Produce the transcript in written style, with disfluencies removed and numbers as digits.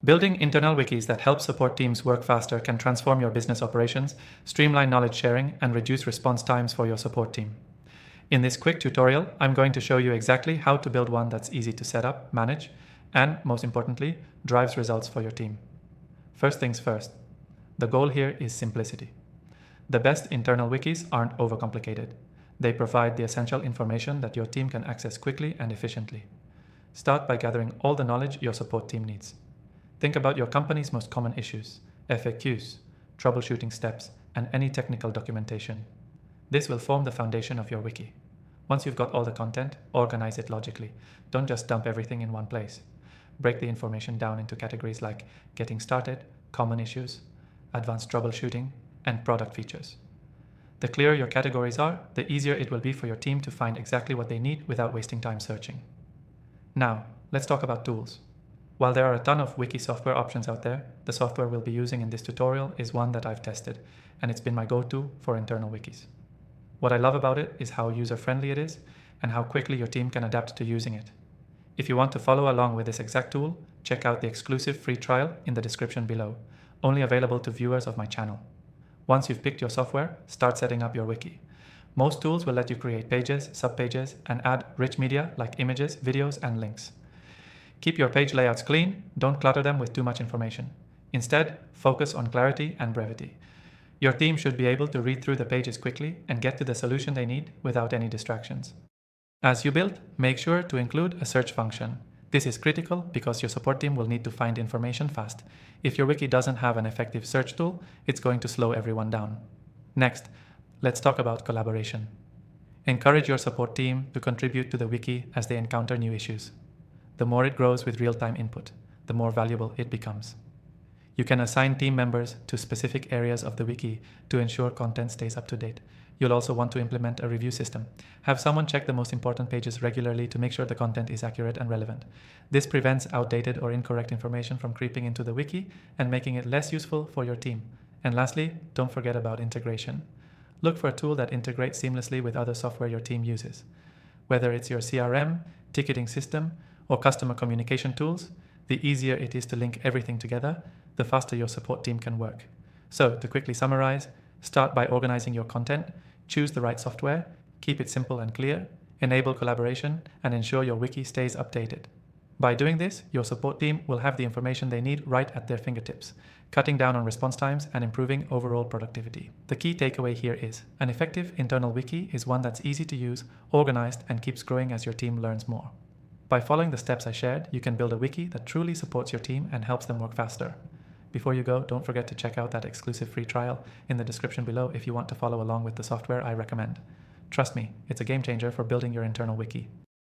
Building internal wikis that help support teams work faster can transform your business operations, streamline knowledge sharing, and reduce response times for your support team. In this quick tutorial, I'm going to show you exactly how to build one that's easy to set up, manage, and most importantly, drives results for your team. First things first, the goal here is simplicity. The best internal wikis aren't overcomplicated. They provide the essential information that your team can access quickly and efficiently. Start by gathering all the knowledge your support team needs. Think about your company's most common issues, FAQs, troubleshooting steps, and any technical documentation. This will form the foundation of your wiki. Once you've got all the content, organize it logically. Don't just dump everything in one place. Break the information down into categories like getting started, common issues, advanced troubleshooting, and product features. The clearer your categories are, the easier it will be for your team to find exactly what they need without wasting time searching. Now, let's talk about tools. While there are a ton of wiki software options out there, the software we'll be using in this tutorial is one that I've tested, and it's been my go-to for internal wikis. What I love about it is how user-friendly it is and how quickly your team can adapt to using it. If you want to follow along with this exact tool, check out the exclusive free trial in the description below, only available to viewers of my channel. Once you've picked your software, start setting up your wiki. Most tools will let you create pages, subpages, and add rich media like images, videos, and links. Keep your page layouts clean, don't clutter them with too much information. Instead, focus on clarity and brevity. Your team should be able to read through the pages quickly and get to the solution they need without any distractions. As you build, make sure to include a search function. This is critical because your support team will need to find information fast. If your wiki doesn't have an effective search tool, it's going to slow everyone down. Next, let's talk about collaboration. Encourage your support team to contribute to the wiki as they encounter new issues. The more it grows with real-time input, the more valuable it becomes. You can assign team members to specific areas of the wiki to ensure content stays up to date. You'll also want to implement a review system. Have someone check the most important pages regularly to make sure the content is accurate and relevant. This prevents outdated or incorrect information from creeping into the wiki and making it less useful for your team. And lastly, don't forget about integration. Look for a tool that integrates seamlessly with other software your team uses. Whether it's your CRM, ticketing system, or customer communication tools, the easier it is to link everything together, the faster your support team can work. So, to quickly summarize, start by organizing your content, choose the right software, keep it simple and clear, enable collaboration, and ensure your wiki stays updated. By doing this, your support team will have the information they need right at their fingertips, cutting down on response times and improving overall productivity. The key takeaway here is, an effective internal wiki is one that's easy to use, organized, and keeps growing as your team learns more. By following the steps I shared, you can build a wiki that truly supports your team and helps them work faster. Before you go, don't forget to check out that exclusive free trial in the description below if you want to follow along with the software I recommend. Trust me, it's a game changer for building your internal wiki.